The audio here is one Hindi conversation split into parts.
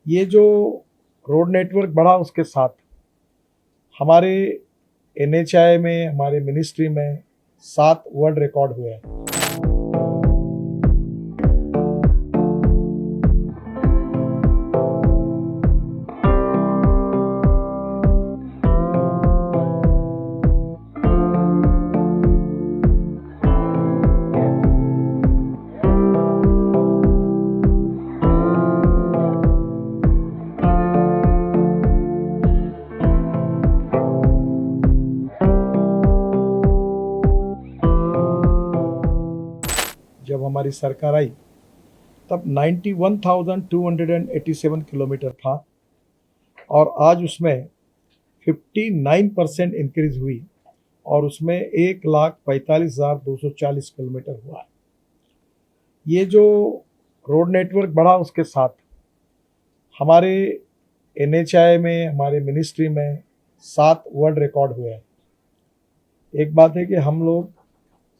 ये जो रोड नेटवर्क बढ़ा उसके साथ हमारे एनएचआई में, हमारे मिनिस्ट्री में 7 वर्ल्ड रिकॉर्ड हुए हैं। जब हमारी सरकार आई तब 91,287 किलोमीटर था और आज उसमें 59% इंक्रीज हुई और उसमें 1,45,240 किलोमीटर हुआ है। ये जो रोड नेटवर्क बढ़ा उसके साथ हमारे एनएचआई में, हमारे मिनिस्ट्री में 7 वर्ल्ड रिकॉर्ड हुए हैं। एक बात है कि हम लोग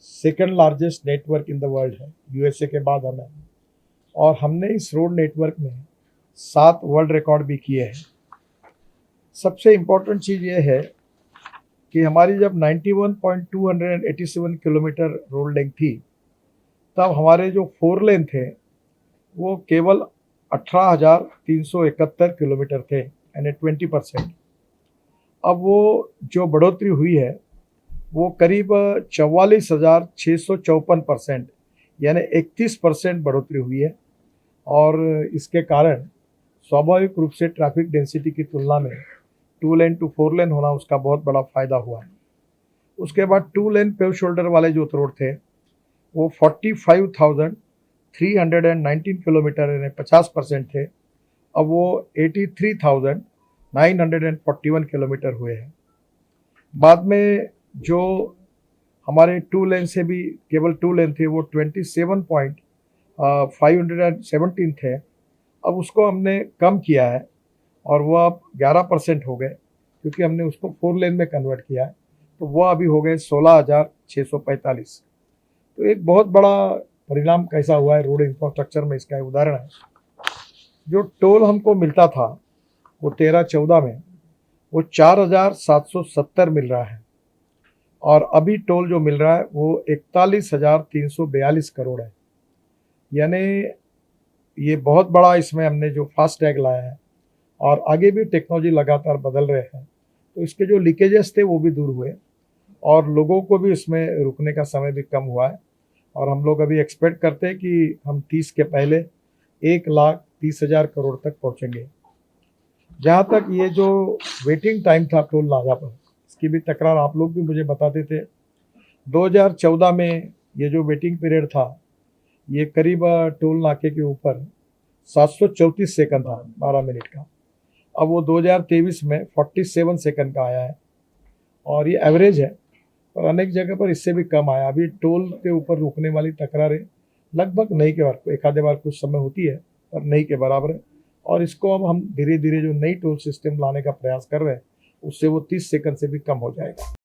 second largest network in the world है, यूएसए के बाद हमें, और हमने इस रोड नेटवर्क में 7 वर्ल्ड रिकॉर्ड भी किए हैं। सबसे इम्पोर्टेंट चीज़ ये है कि हमारी जब 91,287 किलोमीटर रोड लेंथ थी तब हमारे जो 4 लेन थे वो केवल 18,371 किलोमीटर थे, यानी 20%। अब वो जो बढ़ोतरी हुई है वो करीब 44,654%, यानी 31% बढ़ोतरी हुई है। और इसके कारण स्वाभाविक रूप से ट्रैफिक डेंसिटी की तुलना में 2 लेन टू 4 लेन होना उसका बहुत बड़ा फ़ायदा हुआ है। उसके बाद 2 लेन पेव शोल्डर वाले जो रोड थे वो 45,319 किलोमीटर, यानी 50% थे। अब वो 83,941 किलोमीटर हुए हैं। बाद में जो हमारे 2 लेन से भी केवल 2 लेन थे वो 27,517 थे। अब उसको हमने कम किया है और वो अब 11% हो गए, क्योंकि हमने उसको 4 लेन में कन्वर्ट किया है, तो वो अभी हो गए 16,645। तो एक बहुत बड़ा परिणाम कैसा हुआ है रोड इंफ्रास्ट्रक्चर में, इसका उदाहरण है। जो टोल हमको मिलता था वो 13-14 में वो 4,770 मिल रहा है और अभी टोल जो मिल रहा है वो 41,342 करोड़ है। यानी ये बहुत बड़ा इसमें हमने जो फास्ट टैग लाया है और आगे भी टेक्नोलॉजी लगातार बदल रहे हैं, तो इसके जो लीकेजेस थे वो भी दूर हुए और लोगों को भी इसमें रुकने का समय भी कम हुआ है। और हम लोग अभी एक्सपेक्ट करते हैं कि हम 30 के पहले 1,30,000 करोड़ तक पहुंचेंगे। जहाँ तक ये जो वेटिंग टाइम था टोल नाका पर, इसकी भी तकरार आप लोग भी मुझे बताते थे। 2014 में ये जो वेटिंग पीरियड था ये करीब टोल नाके के ऊपर 734 सेकंड था, 12 मिनट का। अब वो 2023 में 47 सेकंड का आया है और ये एवरेज है, और अनेक जगह पर इससे भी कम आया। अभी टोल के ऊपर रुकने वाली तकरारें लगभग नहीं के बार, एक आधे बार कुछ समय होती है, पर नहीं के बराबर है। और इसको अब हम धीरे धीरे जो नई टोल सिस्टम लाने का प्रयास कर रहे हैं उससे वो 30 सेकंड से भी कम हो जाएगा।